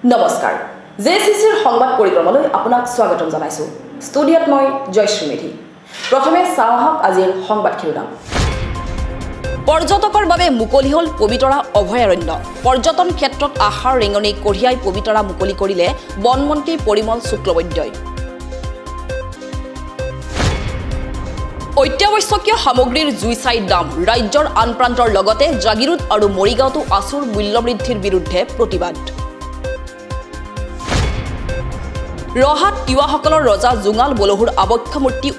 নমস্কাৰ জেচিচিৰ সংবাদ পৰিক্ৰমালৈ আপোনাক স্বাগতম জনাইছো ষ্টুডিঅত মই জয়শ্ৰী মেধি প্ৰথমে চাওঁহক আজিৰ সংবাদ শিৰোনাম পৰ্যটকৰ বাবে মুকলি হ'ল পবিতৰা অভয়াৰণ্য পৰ্যটন ক্ষেত্ৰত আশাৰ ৰেঙনি কঢ়িয়াই পবিতৰা মুকলি কৰিলে বনমন্ত্ৰী পৰিমল শুক্লবৈদ্যই অত্যাৱশ্যকীয় সামগ্ৰীৰ জুই চাই দাম ৰাজ্যৰ আন প্ৰান্তৰ লগতে জাগিৰোড আৰু মৰিগাঁওতো আচুৰ মূল্য বৃদ্ধিৰ বিৰুদ্ধে প্ৰতিবাদ ৰহাত তিৱাসকলৰ ৰজা জুঙাল বলহুৰ আবক্ষ মূৰ্তি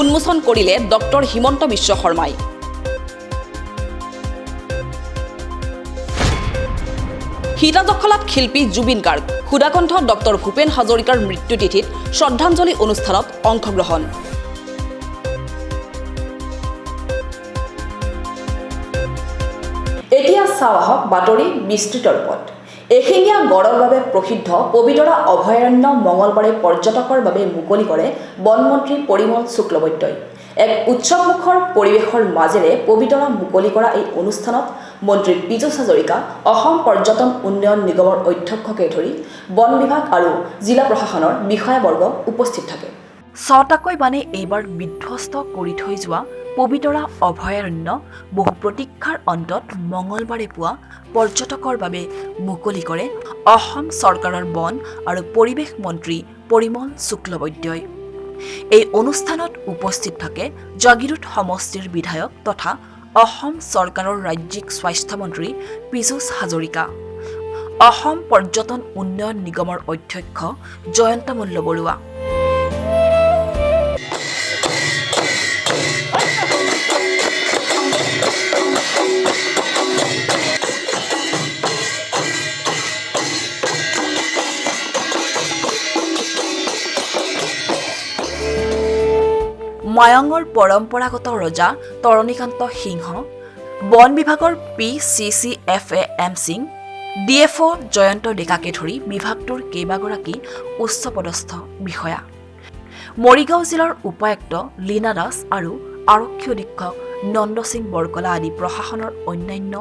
উন্মোচন কৰিলে ডক্টৰ হিমন্ত বিশ্ব শৰ্মাই সীতাজখলাত শিল্পী জুবিন গাৰ্গ সুধাকণ্ঠ ডক্টৰ ভূপেন হাজৰিকাৰ মৃত্যুতিথিত শ্ৰদ্ধাঞ্জলি অনুষ্ঠানত অংশগ্ৰহণ এতিয়া চাওঁহক বাতৰি বিস্তৃত ৰূপত এশিঙীয়া গড়ৰ বাবে প্ৰসিদ্ধ পবিতৰা অভয়াৰণ্য মঙলবাৰে পৰ্যটকৰ বাবে মুকলি কৰে বনমন্ত্ৰী পৰিমল শুক্লবৈদ্যই এক উৎসৱমুখৰ পৰিৱেশৰ মাজেৰে পবিতৰা মুকলি কৰা এই অনুষ্ঠানত মন্ত্ৰী পীযুষ হাজৰিকা অসম পৰ্যটন উন্নয়ন নিগমৰ অধ্যক্ষকে ধৰি বন বিভাগ আৰু জিলা প্ৰশাসনৰ বিষয়াবৰ্গ উপস্থিত থাকে ছটাকৈ বানে এইবাৰ বিধ্বস্ত কৰি থৈ যোৱা পবিতৰা অভয়াৰণ্য বহু প্ৰতীক্ষাৰ অন্তত মঙলবাৰে পুৱা পৰ্যটকৰ বাবে মুকলি কৰে অসম চৰকাৰৰ বন আৰু পৰিৱেশ মন্ত্ৰী পৰিমল শুক্লবৈদ্যই এই অনুষ্ঠানত উপস্থিত থাকে জাগিৰোড সমষ্টিৰ বিধায়ক তথা অসম চৰকাৰৰ ৰাজ্যিক স্বাস্থ্য মন্ত্ৰী পীযুষ হাজৰিকা অসম পৰ্যটন উন্নয়ন নিগমৰ অধ্যক্ষ জয়ন্ত মল্ল বৰুৱা মায়ঙৰ পৰম্পৰাগত ৰজা তৰণীকান্ত সিংহ বন বিভাগৰ PCCFAM সিং DFO জয়ন্ত ডেকাকে ধৰি বিভাগটোৰ কেইবাগৰাকী উচ্চপদস্থ বিষয়া মৰিগাঁও জিলাৰ উপায়ুক্ত লীনা দাস আৰু আৰক্ষী অধীক্ষক নন্দ সিং বৰকলা আদি প্ৰশাসনৰ অন্যান্য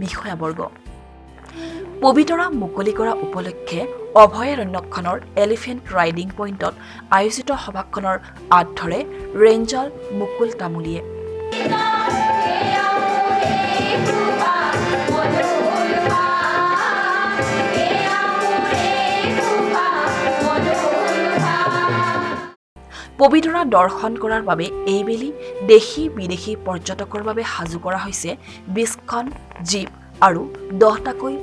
বিষয়াবৰ্গ পবিতৰা মুকলি কৰা উপলক্ষে অভয়াৰণ্যখনৰ এলিফেণ্ট ৰাইডিং পইণ্টত আয়োজিত সভাখনৰ আঁত ধৰে ৰেঞ্জাৰ মুকুল তামুলীয়ে পবিতৰা দৰ্শন কৰাৰ বাবে এইবেলি দেশী বিদেশী পৰ্যটকৰ বাবে সাজু কৰা হৈছে 20খন জীপ আৰু 10টাকৈ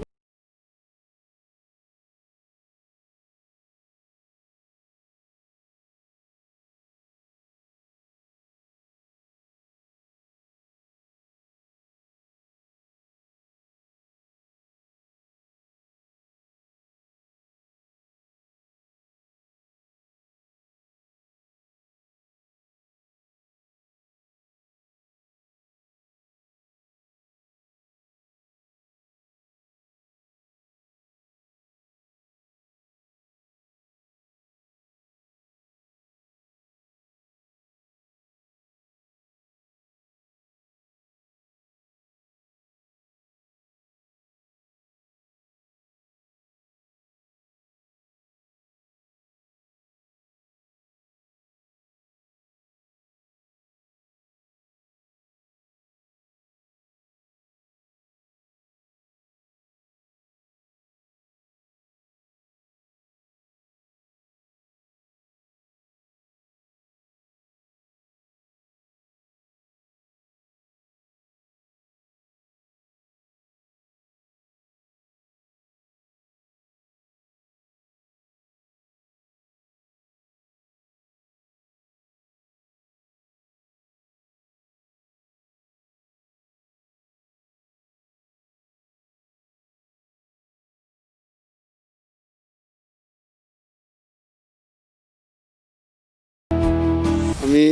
আমি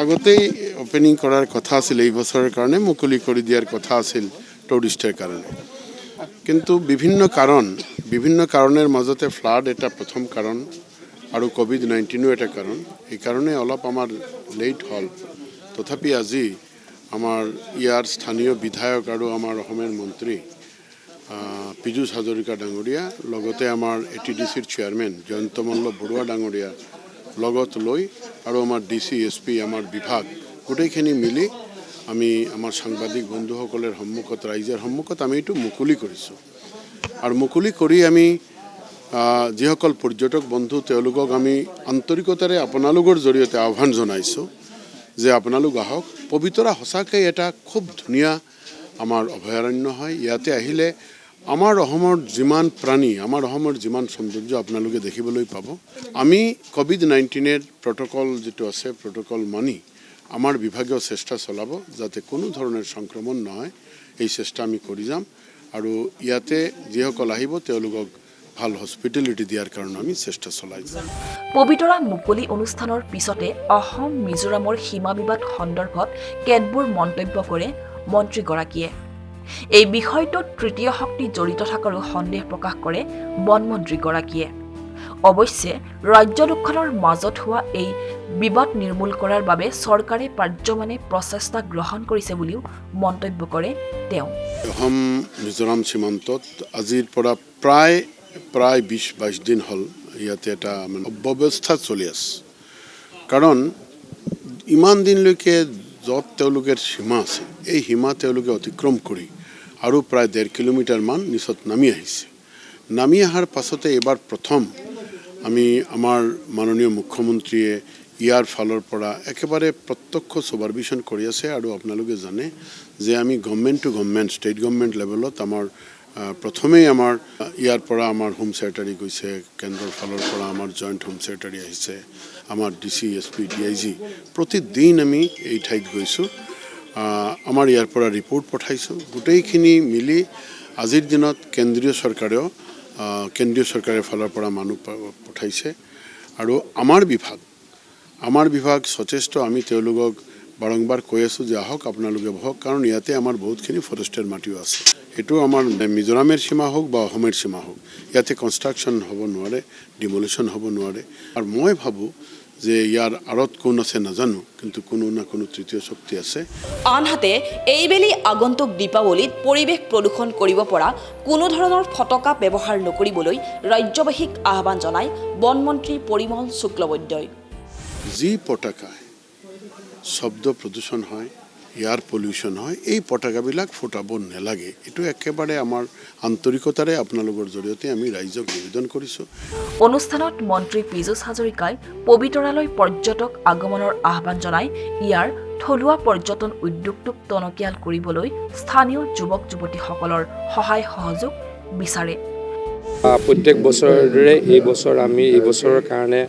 আগতেই ওপেনিং কৰাৰ কথা আছিল এই বছৰৰ কাৰণে মুকলি কৰি দিয়াৰ কথা আছিল টুৰিষ্টৰ কাৰণে কিন্তু বিভিন্ন কাৰণৰ মাজতে ফ্লাড এটা প্ৰথম কাৰণ আৰু COVID-19 এটা কাৰণ এই কাৰণে অলপ আমাৰ লেট হ'ল তথাপি আজি আমাৰ ইয়াৰ স্থানীয় বিধায়ক আৰু আমাৰ অসমৰ মন্ত্ৰী পীযুষ হাজৰিকা ডাঙৰীয়া লগতে আমাৰ ATDCৰ চেয়াৰমেন জয়ন্ত মল্ল বৰুৱা ডাঙৰীয়া লগত লৈ আৰু আমাৰ DC SP আমাৰ বিভাগ গোটেইখিনি মিলি আমি আমাৰ সাংবাদিক বন্ধুসকলৰ সন্মুখত ৰাইজৰ সন্মুখত আমি এইটো মুকলি কৰিছোঁ আৰু মুকলি কৰি আমি যিসকল পৰ্যটক বন্ধু তেওঁলোকক আমি আন্তৰিকতাৰে আপোনালোকৰ জৰিয়তে আহ্বান জনাইছোঁ যে আপোনালোক আহক পবিতৰা সঁচাকৈ এটা খুব ধুনীয়া আমাৰ অভয়াৰণ্য হয় ইয়াতে আহিলে আমাৰ অসমৰ যিমান প্ৰাণী আমাৰ অসমৰ যিমান সৌন্দৰ্য আপোনালোকে দেখিবলৈ পাব আমি COVID-19 প্ৰট'কল যিটো আছে প্ৰট'কল মানি আমাৰ বিভাগীয় চেষ্টা চলাব যাতে কোনো ধৰণৰ সংক্ৰমণ নহয় এই চেষ্টা আমি কৰি যাম আৰু ইয়াতে যিসকল আহিব তেওঁলোকক ভাল হস্পিটেলিটি দিয়াৰ কাৰণে আমি চেষ্টা চলাই যাম পবিতৰা মুকলি অনুষ্ঠানৰ পিছতে অসম মিজোৰামৰ সীমা বিবাদ সন্দৰ্ভত কেতবোৰ মন্তব্য কৰে মন্ত্ৰীগৰাকীয়ে এই বিষয়টোত তৃতীয় শক্তি জড়িত থকাৰো সন্দেহ প্ৰকাশ কৰে বনমন্ত্ৰীগৰাকীয়ে অৱশ্যে ৰাজ্য দুখনৰ মাজত হোৱা এই বিবাদ নিৰ্মূল কৰাৰ বাবে চৰকাৰে পাৰ্যমানে প্ৰচেষ্টা গ্ৰহণ কৰিছে বুলিও মন্তব্য কৰে তেওঁ অসম মিজোৰাম সীমান্তত আজিৰ পৰা প্ৰায় 20-22 দিন হ'ল ইয়াতে এটা অব্যৱস্থা চলি আছে কাৰণ ইমান দিনলৈকে য'ত তেওঁলোকৰ সীমা আছে এই সীমা তেওঁলোকে অতিক্ৰম কৰি আৰু প্ৰায় 1.5 কিলোমিটাৰমান নিচত নামি আহিছে নামি অহাৰ পাছতে এবাৰ প্ৰথম আমি আমাৰ মাননীয় মুখ্যমন্ত্ৰীয়ে ইয়াৰ ফালৰ পৰা একেবাৰে প্ৰত্যক্ষ সুপাৰভিশন কৰি আছে আৰু আপোনালোকে জানে যে আমি government to government state government লেভেলত আমাৰ প্ৰথমেই আমাৰ ইয়াৰ পৰা আমাৰ হোম সেক্ৰেটাৰী গৈছে কেন্দ্ৰৰ ফালৰ পৰা আমাৰ জইণ্ট হোম সেক্ৰেটাৰী আহিছে আমাৰ DC SP DIG প্ৰতিদিন আমি এই ঠাইত গৈছোঁ আমাৰ ইয়াৰ পৰা ৰিপৰ্ট পঠাইছোঁ গোটেইখিনি মিলি আজিৰ দিনত কেন্দ্ৰীয় চৰকাৰৰ ফালৰ পৰা মানুহ পঠাইছে আৰু আমাৰ বিভাগ যথেষ্ট আমি তেওঁলোকক বাৰংবাৰ কৈ আছোঁ যে আহক আপোনালোকে বহক কাৰণ ইয়াতে আমাৰ বহুতখিনি ফৰেষ্টেৰ মাটিও আছে এইটো আমাৰ মিজোৰামৰ সীমা হওক বা অসমৰ সীমা হওক ইয়াতে কনষ্ট্ৰাকশ্যন হ'ব নোৱাৰে ডিমলিশ্যন হ'ব নোৱাৰে আৰু মই ভাবোঁ যে ইয়াৰ আঁৰত কোন আছে নাজানো কিন্তু কোনো না কোনো তৃতীয় শক্তি আছে আনহাতে এইবেলি আগন্তুক দীপাৱলীত পৰিৱেশ প্ৰদূষণ কৰিব পৰা কোনো ধৰণৰ ফটকা ব্যৱহাৰ নকৰিবলৈ ৰাজ্যবাসীক আহ্বান জনায় বনমন্ত্ৰী পৰিমল শুক্লবৈদ্যই যি পতাকায় শব্দ প্ৰদূষণ হয় এয়াৰ পলিউশ্যন হয় এই পতাকাবিলাক ফুটাব নালাগে এইটো একেবাৰে আমাৰ আন্তৰিকতাৰে আপোনালোকৰ জৰিয়তে আমি ৰাইজক নিবেদন কৰিছোঁ অনুষ্ঠানত মন্ত্ৰী পীযুষ হাজৰিকাই পবিতৰালৈ পৰ্যটক আগমনৰ আহ্বান জনাই ইয়াৰ থলুৱা পৰ্যটন উদ্যোগটোক টনকিয়াল কৰিবলৈ স্থানীয় যুৱক যুৱতীসকলৰ সহায় সহযোগ বিচাৰে প্ৰত্যেক বছৰৰ দৰে এই বছৰ আমি এই বছৰৰ কাৰণে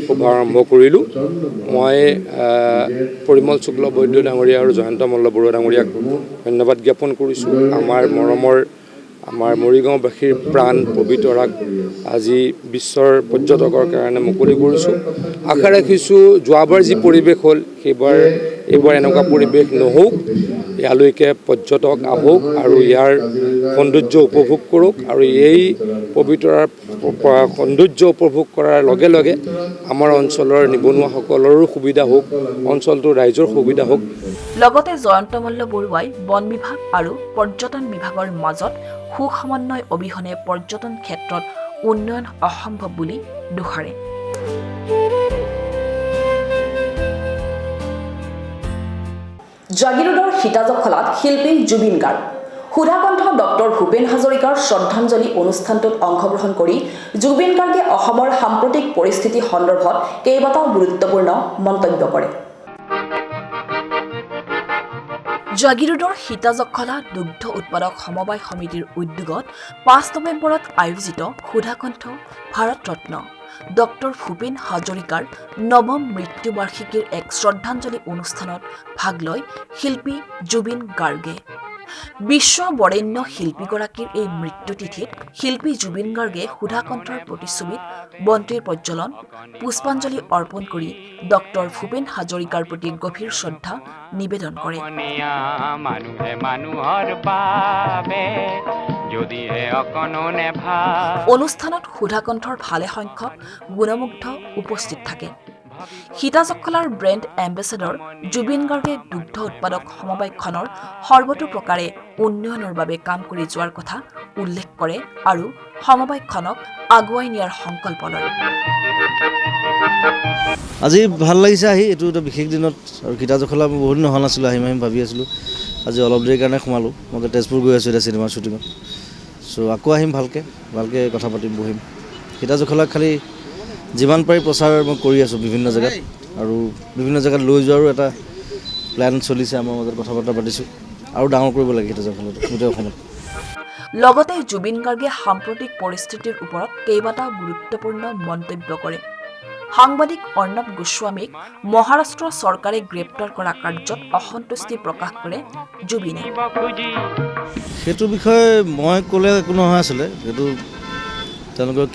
শুভাৰম্ভ কৰিলোঁ মই পৰিমল শুক্লবৈদ্য ডাঙৰীয়া আৰু জয়ন্ত মল্ল বৰুৱা ডাঙৰীয়াক ধন্যবাদ জ্ঞাপন কৰিছোঁ আমাৰ মৰিগাঁওবাসীৰ প্ৰাণ পবিতৰাক আজি বিশ্বৰ পৰ্যটকৰ কাৰণে মুকলি কৰিছোঁ আশা ৰাখিছোঁ যোৱাবাৰ যি পৰিৱেশ হ'ল এইবাৰ এনেকুৱা পৰিৱেশ নহওক ইয়ালৈকে পৰ্যটক আহক আৰু ইয়াৰ সৌন্দৰ্য উপভোগ কৰক আৰু এই পবিতৰাৰ সৌন্দৰ্য উপভোগ কৰাৰ লগে লগে আমাৰ অঞ্চলৰ নিবনুৱাসকলৰো সুবিধা হওক অঞ্চলটোৰ ৰাইজৰ সুবিধা হওক লগতে জয়ন্ত মল্ল বৰুৱাই বন বিভাগ আৰু পৰ্যটন বিভাগৰ মাজত সুসমন্বয় অবিহনে পৰ্যটন ক্ষেত্ৰত উন্নয়ন অসম্ভৱ বুলি দোহাৰে জাগিৰোডৰ সীতাজখলাত শিল্পী জুবিন গাৰ্গ সুধাকণ্ঠ ডক্টৰ ভূপেন হাজৰিকাৰ শ্ৰদ্ধাঞ্জলি অনুষ্ঠানটোত অংশগ্ৰহণ কৰি জুবিন গাৰ্গে অসমৰ সাম্প্ৰতিক পৰিস্থিতি সন্দৰ্ভত কেইবাটাও গুৰুত্বপূৰ্ণ মন্তব্য কৰে জাগিৰোডৰ সীতাজখলা দুগ্ধ উৎপাদক সমবায় সমিতিৰ উদ্যোগত 5 নৱেম্বৰত আয়োজিত সুধাকণ্ঠ ভাৰত ৰত্ন ডক্টৰ ভূপেন হাজৰিকাৰ নৱম মৃত্যুবাৰ্ষিকীৰ এক শ্ৰদ্ধাঞ্জলি অনুষ্ঠানত ভাগ লয় শিল্পী জুবিন গাৰ্গে বিশ্ব বৰেণ্য শিল্পীগৰাকীৰ এই মৃত্যুতিথিত শিল্পী জুবিন গাৰ্গে সুধাকণ্ঠৰ প্ৰতিচ্ছবিত বন্তিৰ প্ৰজ্বলন পুষ্পাঞ্জলি অৰ্পণ কৰি ডক্টৰ ভূপেন হাজৰিকাৰ প্ৰতি গভীৰ শ্ৰদ্ধা নিবেদন কৰে অনুষ্ঠানত সুধাকণ্ঠৰ ভালে সংখ্যক গুণমুগ্ধ উপস্থিত থাকে সীতাজখলাৰ ব্ৰেণ্ড এম্বেচেডৰ জুবিন গাৰ্গে দুগ্ধ উৎপাদক সমবায়খনৰ সৰ্বতো প্ৰকাৰে উন্নয়নৰ বাবে কাম কৰি যোৱাৰ কথা উল্লেখ কৰে আৰু সমবায়খনক আগুৱাই নিয়াৰ সংকল্প লয়। আজি ভাল লাগিছে আহি, এইটো এটা বিশেষ দিনত আৰু সীতাজখলা মই বহুত দিন অহা নাছিলোঁ, আহিম ভাবি আছিলোঁ। আজি অলপ দেৰিৰ কাৰণে সোমালোঁ, মই তেজপুৰ গৈ আছোঁ এতিয়া চিনেমাৰ শ্বুটিঙত। চ' আকৌ আহিম ভালকৈ কথা পাতিম, বহিম। সীতাজখলাক খালি যিমান পাৰি প্ৰচাৰ মই কৰি আছোঁ বিভিন্ন জেগাত, আৰু বিভিন্ন জেগাত লৈ যোৱাৰো এটা প্লেন চলিছে আমাৰ মাজত, কথা বতৰা পাতিছোঁ। আৰু ডাঙৰ কৰিব লাগে সীতাজখলাটো গোটেই অসমত। লগতে জুবিন গাৰ্গে সাম্প্ৰতিক পৰিস্থিতিৰ ওপৰত কেইবাটাও গুৰুত্বপূৰ্ণ মন্তব্য কৰে। সাংবাদিক অৰ্ণৱ গোস্বামীক মহাৰাষ্ট্ৰ চৰকাৰে গ্ৰেপ্তাৰ কৰা কাৰ্যত অসন্তুষ্টি প্ৰকাশ কৰে জুবিনে। সেইটো বিষয়ে মই ক'লে একো নহয়, আছিলে সেইটো তেওঁলোকৰ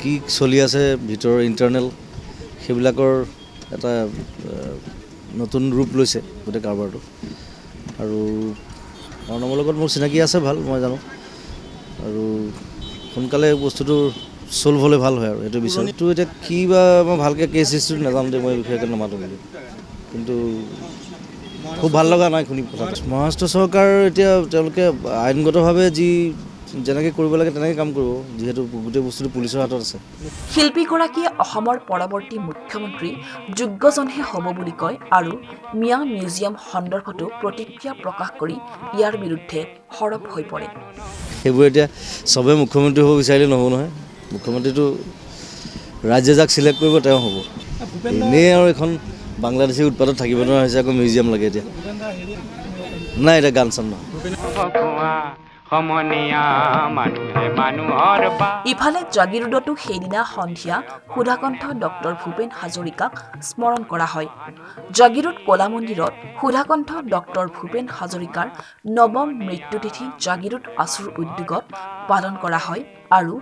কি চলি আছে ভিতৰৰ ইণ্টাৰনেল, সেইবিলাকৰ এটা নতুন ৰূপ লৈছে গোটেই কাৰবাৰটো। আৰু অৰ্ণৱৰ লগত মোৰ চিনাকি আছে ভাল, মই জানো, আৰু সোনকালে বস্তুটো চল্ভ হ'লে ভাল হয় আৰু সেইটো বিচাৰোঁ। এইটো এতিয়া কি বা মই ভালকৈ কেছ হিষ্ট্ৰীটো নাজানো দেই, মই এই বিষয়ে নামাতো বুলি, কিন্তু খুব ভাল লগা নাই শুনি কথাটো। মহাৰাষ্ট্ৰ চৰকাৰ এতিয়া তেওঁলোকে আইনগতভাৱে যেনেকৈ কৰিব লাগে তেনেকৈ কাম কৰিব, যিহেতু গোটেই বস্তুটো পুলিচৰ হাতত আছে। শিল্পীগৰাকীয়ে অসমৰ পৰৱৰ্তী মুখ্যমন্ত্ৰী যোগ্যজনহে হ'ব বুলি কয় আৰু মিয়া মিউজিয়াম সন্দৰ্ভতো প্ৰতিক্ৰিয়া প্ৰকাশ কৰি ইয়াৰ বিৰুদ্ধে সৰব হৈ পৰে। সেইবোৰ এতিয়া চবেই মুখ্যমন্ত্ৰী হ'ব বিচাৰিলে নহ'ব নহয়, মুখ্যমন্ত্ৰীটো ৰাজ্যে যাক চিলেক্ট কৰিব তেওঁ হ'ব। এনেই আৰু এখন বাংলাদেশী উৎপাদত থাকিব নোৱাৰা হৈছে, আকৌ মিউজিয়াম লাগে এতিয়া। নাই এতিয়া গান চান নহয়। ইফালে জাগিৰোডতো সেইদিনা সন্ধিয়া সুধাকণ্ঠ ডক্টৰ ভূপেন হাজৰিকাক স্মৰণ কৰা হয়। জাগিৰোড কলা মন্দিৰত সুধাকণ্ঠ ডক্টৰ ভূপেন হাজৰিকাৰ নৱম মৃত্যুতিথি জাগিৰোড আছুৰ উদ্যোগত পালন কৰা হয় আৰু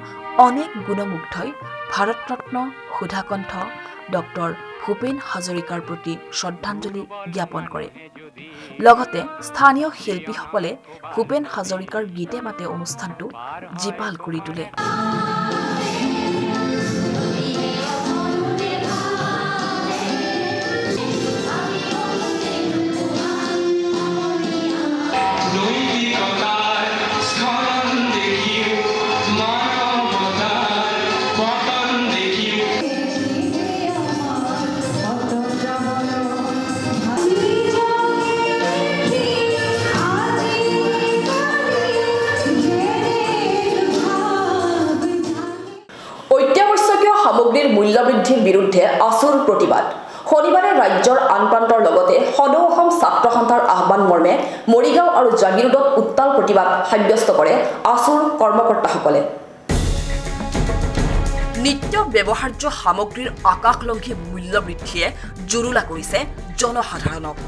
অনেক গুণমুগ্ধই ভাৰতৰত্ন সুধাকণ্ঠ ডক্টৰ ভূপেন হাজৰিকাৰ প্ৰতি শ্ৰদ্ধাঞ্জলি জ্ঞাপন কৰে। লগতে স্থানীয় শিল্পীসকলে ভূপেন হাজৰিকাৰ গীতে মাতে অনুষ্ঠানটো জীপাল কৰি তোলে। অত্যাৱশ্যকীয় সামগ্ৰীৰ মূল্য বৃদ্ধিৰ বিৰুদ্ধে আছুৰ প্ৰতিবাদ। শনিবাৰে ৰাজ্যৰ আন প্ৰান্তৰ লগতে সদৌ অসম ছাত্ৰ সন্থাৰ আহ্বান মৰ্মে মৰিগাঁও আৰু জাগিৰোডত উত্তাল প্ৰতিবাদ সাব্যস্ত কৰে আছুৰ কৰ্মকৰ্তাসকলে। নিত্য ব্যৱহাৰ্য সামগ্ৰীৰ আকাশলংঘী মূল্য বৃদ্ধিয়ে জুৰুলা কৰিছে জনসাধাৰণক।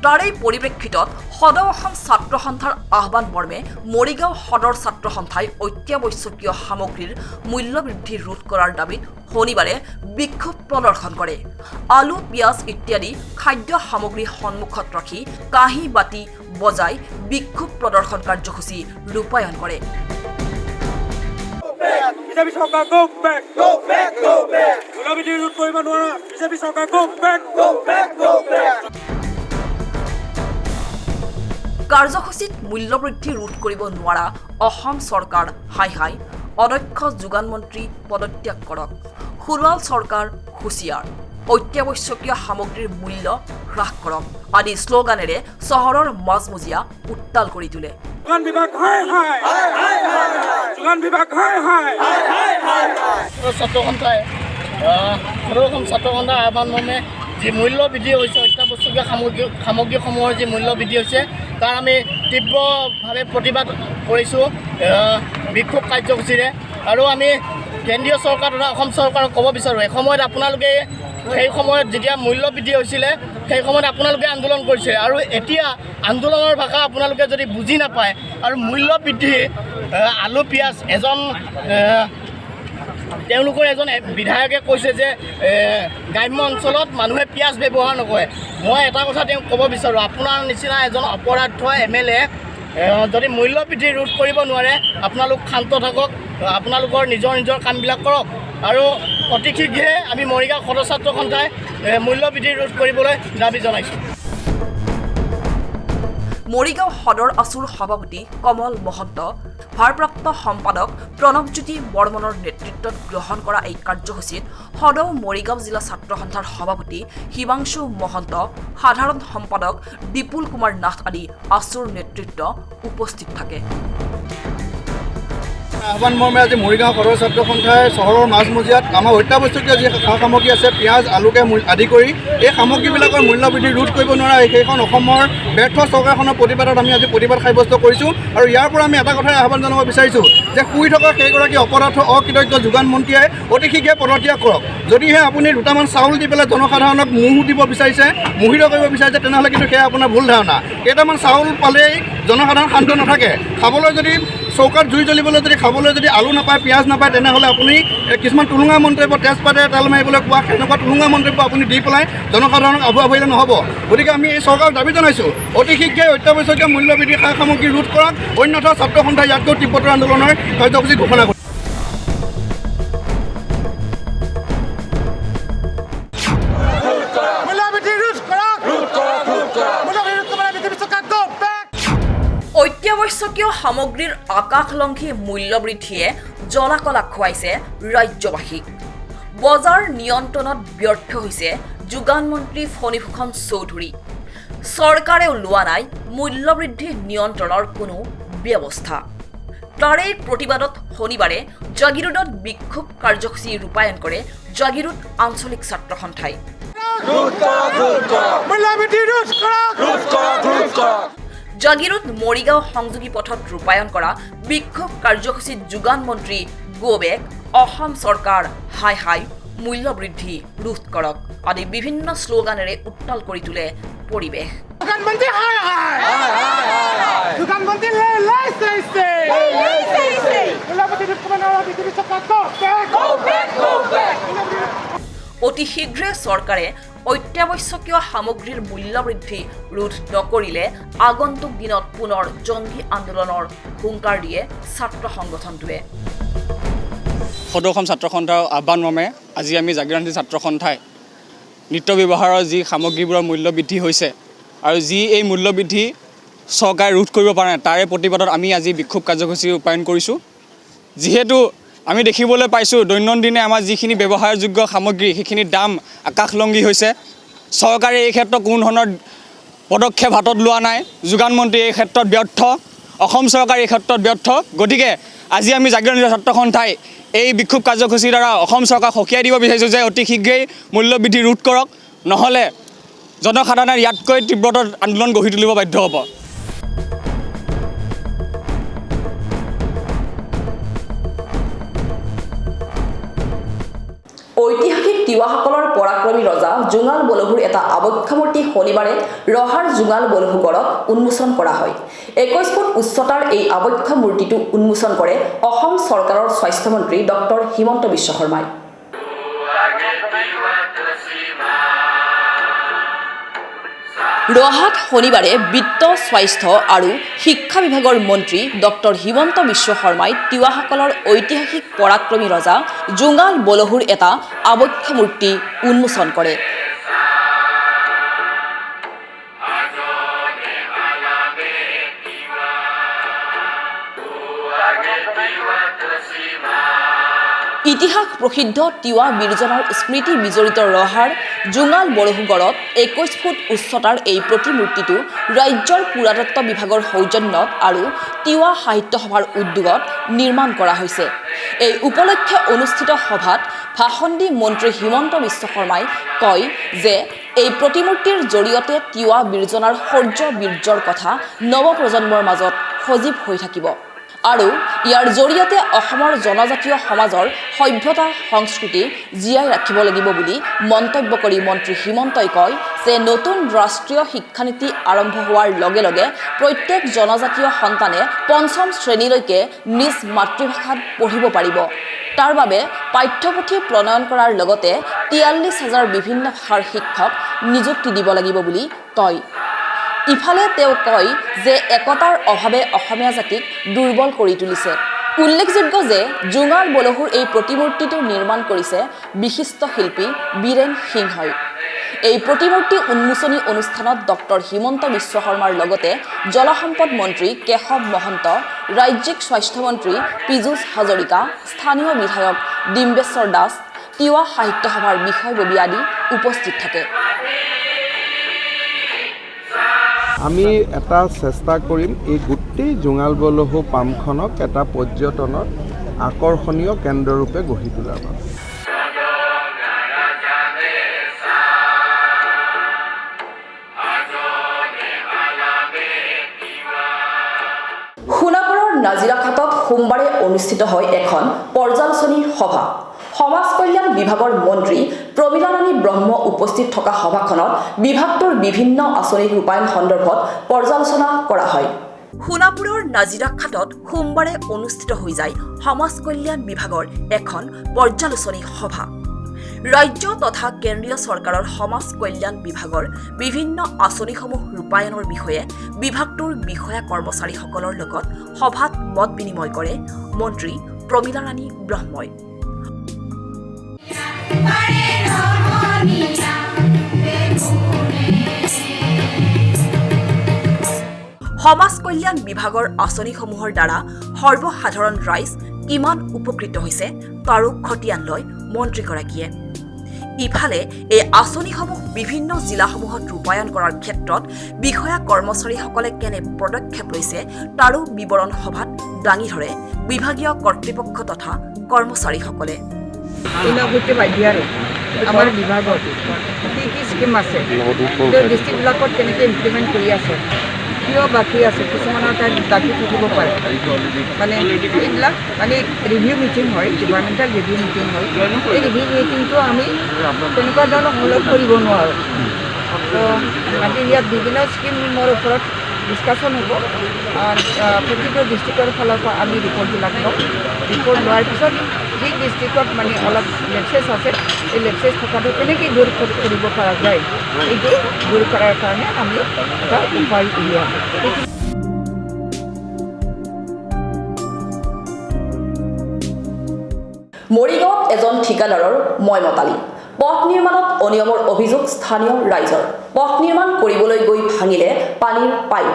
তাৰেই পৰিপ্ৰেক্ষিতত সদৌ অসম ছাত্ৰ সন্থাৰ আহ্বান মৰ্মে মৰিগাঁও সদৰ ছাত্ৰ সন্থাই অত্যাৱশ্যকীয় সামগ্ৰীৰ মূল্য বৃদ্ধি ৰোধ কৰাৰ দাবীত শনিবাৰে বিক্ষোভ প্ৰদৰ্শন কৰে। আলু, পিঁয়াজ ইত্যাদি খাদ্য সামগ্ৰী সন্মুখত ৰাখি কাঁহী বাতি বজাই বিক্ষোভ প্ৰদৰ্শন কাৰ্যসূচী ৰূপায়ণ কৰে। বিজেপি চৰকাৰ go back, go back, go back. মূল্যবৃদ্ধি ৰোধ কৰিব নোৱাৰা বিজেপি চৰকাৰ go back, go back, go back. কাৰ্যসূচীত মূল্যবৃদ্ধি ৰোধ কৰিব নোৱাৰা অসম চৰকাৰ হাই হাই, অদক্ষ যোগান মন্ত্ৰী পদত্যাগ কৰক, সোণোৱাল চৰকাৰ হুঁচিয়াৰ, অত্যাৱশ্যকীয় সামগ্ৰীৰ মূল্য হ্ৰাস কৰক আদি শ্লোগানেৰে চহৰৰ মাজমজিয়া উত্তাল কৰি তোলে। যোগান বিভাগ হাই হাই, যোগান বিভাগ হাই হাই। ছাত্ৰ সন্থাই সদৌ অসম ছাত্ৰ সন্থাৰ আহ্বান মৰ্মে যি মূল্য বৃদ্ধি হৈছে, অত্যাৱশ্যকীয় সামগ্ৰীসমূহৰ যি মূল্য বৃদ্ধি হৈছে তাৰ আমি তীব্ৰভাৱে প্ৰতিবাদ কৰিছোঁ বিক্ষোভ কাৰ্যসূচীৰে। আৰু আমি কেন্দ্ৰীয় চৰকাৰ তথা অসম চৰকাৰক ক'ব বিচাৰোঁ, এসময়ত আপোনালোকে সেই সময়ত যেতিয়া মূল্য বৃদ্ধি হৈছিলে সেই সময়ত আপোনালোকে আন্দোলন কৰিছে, আৰু এতিয়া আন্দোলনৰ ভাষা আপোনালোকে যদি বুজি নাপায় আৰু মূল্য বৃদ্ধি আলু পিঁয়াজ তেওঁলোকৰ এজন বিধায়কে কৈছে যে গ্ৰাম্য অঞ্চলত মানুহে পিঁয়াজ ব্যৱহাৰ নকৰে। মই এটা কথা তেওঁক ক'ব বিচাৰোঁ, আপোনাৰ নিচিনা এজন অপৰাধ MLA যদি মূল্য বৃদ্ধি ৰোধ কৰিব নোৱাৰে আপোনালোক শান্ত থাকক, আপোনালোকৰ নিজৰ কামবিলাক কৰক। আৰু অতি শীঘ্ৰে আমি মৰিগাঁও সদৰ ছাত্ৰ সন্থাই মূল্যবৃদ্ধি ৰোধ কৰিবলৈ দাবী জনাইছোঁ। মৰিগাঁও সদৰ আছুৰ সভাপতি কমল মহন্ত, ভাৰপ্ৰাপ্ত সম্পাদক প্ৰণৱজ্যোতি বৰ্মনৰ নেতৃত্বত গ্ৰহণ কৰা এই কাৰ্যসূচীত সদৌ মৰিগাঁও জিলা ছাত্ৰ সন্থাৰ সভাপতি হিমাংশু মহন্ত, সাধাৰণ সম্পাদক বিপুল কুমাৰ নাথ আদি আছুৰ নেতৃত্ব উপস্থিত থাকে। আহ্বান মৰ্মে আজি মৰিগাঁও সদৰ ছাত্ৰ সন্থাই চহৰৰ মাজমজিয়াত আমাৰ অত্যাৱশ্যকীয় যি সা সামগ্ৰী আছে, পিঁয়াজ আলুকে আদি কৰি এই সামগ্ৰীবিলাকৰ মূল্যবৃদ্ধি ৰোধ কৰিব নোৱাৰা সেইখন অসমৰ ব্যৰ্থ চৰকাৰখনৰ প্ৰতিবাদত আমি আজি প্ৰতিবাদ সাব্যস্ত কৰিছোঁ। আৰু ইয়াৰ পৰা আমি এটা কথাই আহ্বান জনাব বিচাৰিছোঁ যে শুই থকা সেইগৰাকী অপদাৰ্থ অকৃতজ্ঞ যোগান মন্ত্ৰীয়ে অতি শীঘ্ৰে পদত্যাগ কৰক। যদিহে আপুনি দুটামান চাউল দি পেলাই জনসাধাৰণক মুহ দিব বিচাৰিছে, মোহিত কৰিব বিচাৰিছে, তেনেহ'লে কিন্তু সেয়া আপোনাৰ ভুল ধাৰণা। কেইটামান চাউল পালেই জনসাধাৰণ শান্ত নাথাকে। খাবলৈ যদি চৌকাত জুই জ্বলিবলৈ যদি খাবলৈ যদি আলু নাপায়, পিঁয়াজ নাপায়, তেনেহ'লে আপুনি কিছুমান টুলুঙা মন্তব্য, তেজপাতে তেল মাৰিবলৈ কোৱা সেনেকুৱা টুলুঙা মন্তব্য আপুনি দি পেলাই জনসাধাৰণক আভুৱা ভৰিলে নহ'ব। গতিকে আমি এই চৰকাৰক দাবী জনাইছোঁ, অতি শীঘ্ৰে অত্যাৱশ্যকীয় মূল্যবৃদ্ধি সা সামগ্ৰী ৰোধ কৰক, অন্যথা ছাত্ৰ সন্থাই ইয়াতকৈ তীব্ৰতৰ আন্দোলনৰ কাৰ্যসূচী ঘোষণা কৰে। অত্যাৱশ্যকীয় সামগ্ৰীৰ আকাশলংঘী মূল্যবৃদ্ধিয়ে জলাকলা খুৱাইছে ৰাজ্যবাসীক। বজাৰ নিয়ন্ত্ৰণত ব্যৰ্থ হৈছে যোগান মন্ত্ৰী ফণীভূষণ চৌধুৰী। চৰকাৰেও লোৱা নাই মূল্যবৃদ্ধি নিয়ন্ত্ৰণৰ কোনো ব্যৱস্থা। তাৰে প্ৰতিবাদত শনিবাৰে জাগিৰোডত বিক্ষোভ কাৰ্যসূচী ৰূপায়ণ কৰে জাগিৰোড আঞ্চলিক ছাত্ৰ সন্থাই। জাগিৰোড মৰিগাঁও সংযোগী পথত ৰূপায়ণ কৰা বিক্ষোভ কাৰ্যসূচীত যোগান মন্ত্ৰী গোবেক, অসম চৰকাৰ হাই হাই, মূল্যবৃদ্ধি ৰোধ কৰক আদি বিভিন্ন শ্লোগানেৰে উত্তাল কৰি তোলে পৰিৱেশ। অতি শীঘ্ৰে চৰকাৰে অত্যাৱশ্যকীয় সামগ্ৰীৰ মূল্যবৃদ্ধি ৰোধ নকৰিলে আগন্তুক দিনত পুনৰ জংগী আন্দোলনৰ হুংকাৰ দিয়ে ছাত্ৰ সংগঠনটোৱে। সদৌ অসম ছাত্ৰ সন্থাৰ আহ্বান মৰ্মে আজি আমি জাগিৰোড ছাত্ৰ সন্থাই নিত্য ব্যৱহাৰৰ যি সামগ্ৰীবোৰৰ মূল্য বৃদ্ধি হৈছে আৰু যি এই মূল্য বৃদ্ধি চৰকাৰে ৰোধ কৰিব পৰা নাই, তাৰে প্ৰতিবাদত আমি আজি বিক্ষোভ কাৰ্যসূচী ৰূপায়ণ কৰিছোঁ। যিহেতু আমি দেখিবলৈ পাইছোঁ দৈনন্দিনে আমাৰ যিখিনি ব্যৱহাৰযোগ্য সামগ্ৰী সেইখিনিৰ দাম আকাশলংঘী হৈছে। চৰকাৰে এই ক্ষেত্ৰত কোনো ধৰণৰ পদক্ষেপ হাতত লোৱা নাই। যোগান মন্ত্ৰী এই ক্ষেত্ৰত ব্যৰ্থ, অসম চৰকাৰ এই ক্ষেত্ৰত ব্যৰ্থ। গতিকে আজি আমি জাগিৰোড ছাত্ৰ সন্থাই এই বিক্ষোভ কাৰ্যসূচীৰ দ্বাৰা অসম চৰকাৰক সকীয়াই দিব বিচাৰিছোঁ যে অতি শীঘ্ৰেই মূল্যবৃদ্ধি ৰোধ কৰক, নহ'লে জনসাধাৰণে ইয়াতকৈ তীব্ৰতৰ আন্দোলন গঢ়ি তুলিব বাধ্য হ'ব। ঐতিহাসিক তিৱাসকলৰ পৰাক্ৰমী ৰজা জোঙাল বলহুৰ এটা আবক্ষ মূৰ্তি শনিবাৰে ৰহাৰ জোঙাল বলহুগড়ত উন্মোচন কৰা হয়। 21 ফুট উচ্চতাৰ এই আবক্ষ মূৰ্তিটো উন্মোচন কৰে অসম চৰকাৰৰ স্বাস্থ্যমন্ত্ৰী ডক্টৰ হিমন্ত বিশ্ব শৰ্মাই। ৰহাত শনিবাৰে বিত্ত, স্বাস্থ্য আৰু শিক্ষা বিভাগৰ মন্ত্ৰী ডক্টৰ হিমন্ত বিশ্ব শৰ্মাই তিৱাসকলৰ ঐতিহাসিক পৰাক্ৰমী ৰজা জোঙাল বলহুৰ এটা আবক্ষ মূৰ্তি উন্মোচন কৰে। ইতিহাস প্ৰসিদ্ধ তিৱা বীৰজনৰ স্মৃতি বিজড়িত ৰহাৰ জোঙাল বলহুগড়ত 21 ফুট উচ্চতাৰ এই প্ৰতিমূৰ্তিটো ৰাজ্যৰ পুৰাতত্ব বিভাগৰ সৌজন্যত আৰু তিৱা সাহিত্য সভাৰ উদ্যোগত নিৰ্মাণ কৰা হৈছে। এই উপলক্ষে অনুষ্ঠিত সভাত ভাষণ দি মন্ত্ৰী হিমন্ত বিশ্ব শৰ্মাই কয় যে এই প্ৰতিমূৰ্তিৰ জৰিয়তে তিৱা বীৰজনৰ শৌৰ্য বীৰ্যৰ কথা নৱপ্ৰজন্মৰ মাজত সজীৱ হৈ থাকিব আৰু ইয়াৰ জৰিয়তে অসমৰ জনজাতীয় সমাজৰ সভ্যতা সংস্কৃতি জীয়াই ৰাখিব লাগিব বুলি মন্তব্য কৰি মন্ত্ৰী হিমন্তই কয় যে নতুন ৰাষ্ট্ৰীয় শিক্ষানীতি আৰম্ভ হোৱাৰ লগে লগে প্ৰত্যেক জনজাতীয় সন্তানে ৫ম শ্ৰেণীলৈকে নিজ মাতৃভাষাত পঢ়িব পাৰিব। তাৰ বাবে পাঠ্যপুথি প্ৰণয়ন কৰাৰ লগতে ৪৩,০০০ বিভিন্ন ভাষাৰ শিক্ষক নিযুক্তি দিব লাগিব বুলি কয়। ইফালে তেওঁ কয় যে একতাৰ অভাৱে অসমীয়া জাতিক দুৰ্বল কৰি তুলিছে। উল্লেখযোগ্য যে জোঙাল বলহুৰ এই প্ৰতিমূৰ্তিটো নিৰ্মাণ কৰিছে বিশিষ্ট শিল্পী বীৰেন সিংহই। এই প্ৰতিমূৰ্তি উন্মোচনী অনুষ্ঠানত ডক্টৰ হিমন্ত বিশ্ব শৰ্মাৰ লগতে জলসম্পদ মন্ত্ৰী কেশৱ মহন্ত, ৰাজ্যিক স্বাস্থ্যমন্ত্ৰী পীযুষ হাজৰিকা, স্থানীয় বিধায়ক ডিম্বেশ্বৰ দাস, তিৱা সাহিত্য সভাৰ বিষয়ববী আদি উপস্থিত থাকে। আমি এটা চেষ্টা কৰিম এই গোটেই জোঙাল বলহু পামখনক এটা পৰ্যটনৰ আকৰ্ষণীয় কেন্দ্ৰৰূপে গঢ়ি তোলাৰ বাবে। সোণাপুৰৰ নাজিৰাঘাটত সোমবাৰে অনুষ্ঠিত হয় এখন পৰ্যালোচনী সভা। সমাজ কল্যাণ বিভাগৰ মন্ত্ৰী প্ৰমীলা ৰাণী ব্ৰহ্ম উপস্থিত থকা সভাখনত বিভাগটোৰ বিভিন্ন আঁচনিৰ ৰূপায়ণ সন্দৰ্ভত পৰ্যালোচনা কৰা হয়। সোণাপুৰৰ নাজিৰাঘাটত সোমবাৰে অনুষ্ঠিত হৈ যায় সমাজ কল্যাণ বিভাগৰ এখন পৰ্যালোচনী সভা। ৰাজ্য তথা কেন্দ্ৰীয় চৰকাৰৰ সমাজ কল্যাণ বিভাগৰ বিভিন্ন আঁচনিসমূহ ৰূপায়ণৰ বিষয়ে বিভাগটোৰ বিষয়া কৰ্মচাৰীসকলৰ লগত সভাত মত বিনিময় কৰে মন্ত্ৰী প্ৰমীলা ৰাণী ব্ৰহ্মই। সমাজ কল্যাণ বিভাগৰ আঁচনিসমূহৰ দ্বাৰা সৰ্বসাধাৰণ ৰাইজ কিমান উপকৃত হৈছে তাৰো খতিয়ান লয় মন্ত্ৰীগৰাকীয়ে। ইফালে এই আঁচনিসমূহ বিভিন্ন জিলাসমূহত ৰূপায়ণ কৰাৰ ক্ষেত্ৰত বিষয়া কৰ্মচাৰীসকলে কেনে পদক্ষেপ লৈছে তাৰো বিৱৰণ সভাত দাঙি ধৰে বিভাগীয় কৰ্তৃপক্ষ তথা কৰ্মচাৰীসকলে। আমাৰ বিভাগত কি স্কিম আছে, ডিষ্ট্ৰিক্টবিলাকত কেনেকৈ ইমপ্লিমেণ্ট কৰি আছে, কিয় বাকী আছে, কিছুমানৰ তাত বাকী থাকিব পাৰে, মানে এইবিলাক মানে ৰিভিউ মিটিং হয়, ডিপাৰ্টমেণ্টেল ৰিভিউ মিটিং হয়। এই ৰিভিউ মিটিংটো আমি তেনেকুৱা ধৰণৰ হলত কৰিব নোৱাৰোঁ। তো আজি ইয়াত বিভিন্ন স্কিমৰ ওপৰত ডিছকাশ্যন হ'ব। প্ৰতিটো ডিষ্ট্ৰিক্টৰ ফালৰ পৰা আমি ৰিপৰ্টবিলাক ল'ম। ৰিপৰ্ট লোৱাৰ পিছত যি ডিষ্ট্ৰিক্টত মানে অলপ লেপচেছ আছে, এই লেপচেছ থকাটো কেনেকৈ দূৰ কৰিব পৰা যায়, এইটো দূৰ কৰাৰ কাৰণে আমি এটা উপায় উলিয়াম। মৰিগাঁৱত এজন ঠিকাদাৰৰ ময়মতালি। পথ নিৰ্মাণত অনিয়মৰ অভিযোগ স্থানীয় ৰাইজৰ। পথ নিৰ্মাণ কৰিবলৈ গৈ ভাঙিলে পানীৰ পাইপ।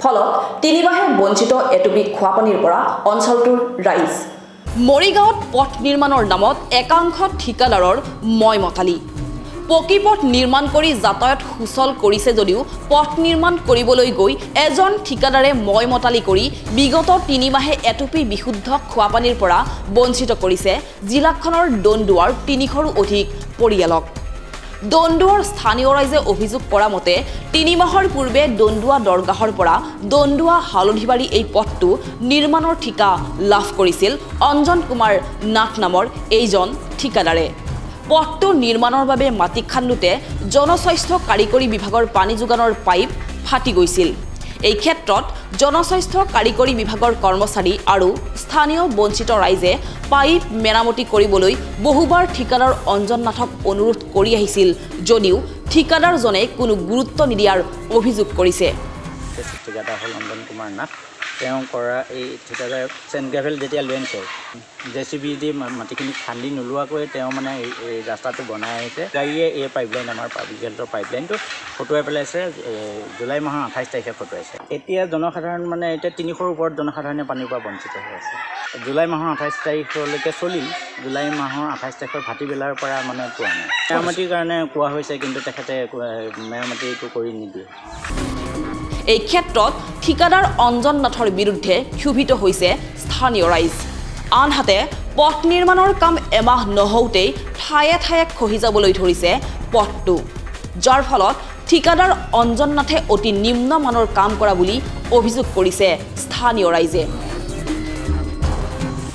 ফলত তিনিমাহে বঞ্চিত এটুপি খোৱাপানীৰ পৰা অঞ্চলটোৰ ৰাইজ। মৰিগাঁৱত পথ নিৰ্মাণৰ নামত একাংশ ঠিকাদাৰৰ ময়মতালি। পকী পথ নিৰ্মাণ কৰি যাতায়াত সুচল কৰিছে যদিও পথ নিৰ্মাণ কৰিবলৈ গৈ এজন ঠিকাদাৰে ময়মতালি কৰি বিগত ৩ মাহে এটুপি বিশুদ্ধ খোৱাপানীৰ পৰা বঞ্চিত কৰিছে জিলাখনৰ দণ্ডুৱাৰ ৩০০ৰো অধিক পৰিয়ালক। দণ্ডুৱাৰ স্থানীয় ৰাইজে অভিযোগ কৰা মতে ৩ মাহৰ পূৰ্বে দণ্ডুৱা দৰগাহৰ পৰা দণ্ডুৱা হালধিবাৰী এই পথটো নিৰ্মাণৰ ঠিকা লাভ কৰিছিল অঞ্জন কুমাৰ নাথ নামৰ এইজন ঠিকাদাৰে। পথটো নিৰ্মাণৰ বাবে মাটি খান্দোতে জনস্বাস্থ্য কাৰিকৰী বিভাগৰ পানী যোগানৰ পাইপ ফাটি গৈছিল। এই ক্ষেত্ৰত জনস্বাস্থ্য কাৰিকৰী বিভাগৰ কৰ্মচাৰী আৰু স্থানীয় বঞ্চিত ৰাইজে পাইপ মেৰামতি কৰিবলৈ বহুবাৰ ঠিকাদাৰ অঞ্জন নাথক অনুৰোধ কৰি আহিছিল যদিও ঠিকাদাৰজনে কোনো গুৰুত্ব নিদিয়াৰ অভিযোগ কৰিছে। ঠিকাদাৰ হ'ল অঞ্জন কুমাৰ নাথ। তেওঁ কৰা এই ঠিকাদাৰ চেণ্ট গ্ৰেভেল যেতিয়া লৈ আনিছে, JCB দি মাটিখিনি খান্দি নোলোৱাকৈ তেওঁ মানে এই ৰাস্তাটো বনাই আহিছে। গাড়ীয়ে এই পাইপলাইন আমাৰ পাব্লিক হেল্থৰ পাইপলাইনটো ফটোৱাই পেলাইছে, জুলাই মাহৰ 28 তাৰিখে ফটোৱাইছে। এতিয়া জনসাধাৰণ মানে এতিয়া 300ৰ ওপৰত জনসাধাৰণে পানীৰ পৰা বঞ্চিত হৈ আছে। জুলাই মাহৰ 28 তাৰিখলৈকে চলিল, জুলাই মাহৰ 28 তাৰিখৰ ভাটিবেলাৰ পৰা মানে পোৱা নাই। মেৰামতিৰ কাৰণে কোৱা হৈছে, কিন্তু তেখেতে মেৰামতিটো কৰি নিদিয়ে। এই ক্ষেত্ৰত ঠিকাদাৰ অঞ্জন নাথৰ বিৰুদ্ধে ক্ষোভিত হৈছে স্থানীয় ৰাইজ। আনহাতে পথ নিৰ্মাণৰ কাম এমাহ নহওঁতেই ঠায়ে ঠায়ে খহি যাবলৈ ধৰিছে পথটো, যাৰ ফলত ঠিকাদাৰ অঞ্জন নাথে অতি নিম্নমানৰ কাম কৰা বুলি অভিযোগ কৰিছে স্থানীয় ৰাইজে।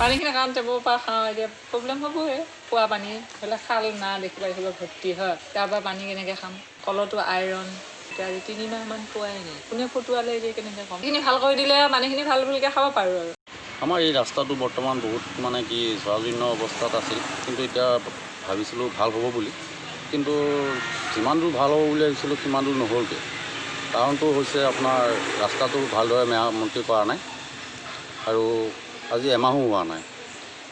পানীখিনি কাৰণ টেপৰ পৰা খাওঁ, এতিয়া প্ৰব্লেম হ'বই। খোৱা পানী এইবিলাক খাল না দেখিব ভৰ্তি হয়, তাৰপৰা পানী কেনেকৈ খাম, কলতো আইৰণ। এতিয়া আজি 3 মাহমান পোৱাই নাই, কোনে ফটোৱালে এতিয়া কেনেকৈ খাম। সেইখিনি ভাল কৰি দিলে পানীখিনি ভাল বুলিকৈ খাব পাৰোঁ আৰু। আমাৰ এই ৰাস্তাটো বৰ্তমান বহুত মানে কি জৰাজীৰ্ণ অৱস্থাত আছিল, কিন্তু এতিয়া ভাবিছিলোঁ ভাল হ'ব বুলি, কিন্তু যিমান দূৰ ভাল হ'ব বুলি ভাবিছিলোঁ সিমান দূৰ নহ'লগৈ। কাৰণটো হৈছে আপোনাৰ ৰাস্তাটো ভালদৰে মেৰামতি কৰা নাই, আৰু আজি এমাহো হোৱা নাই।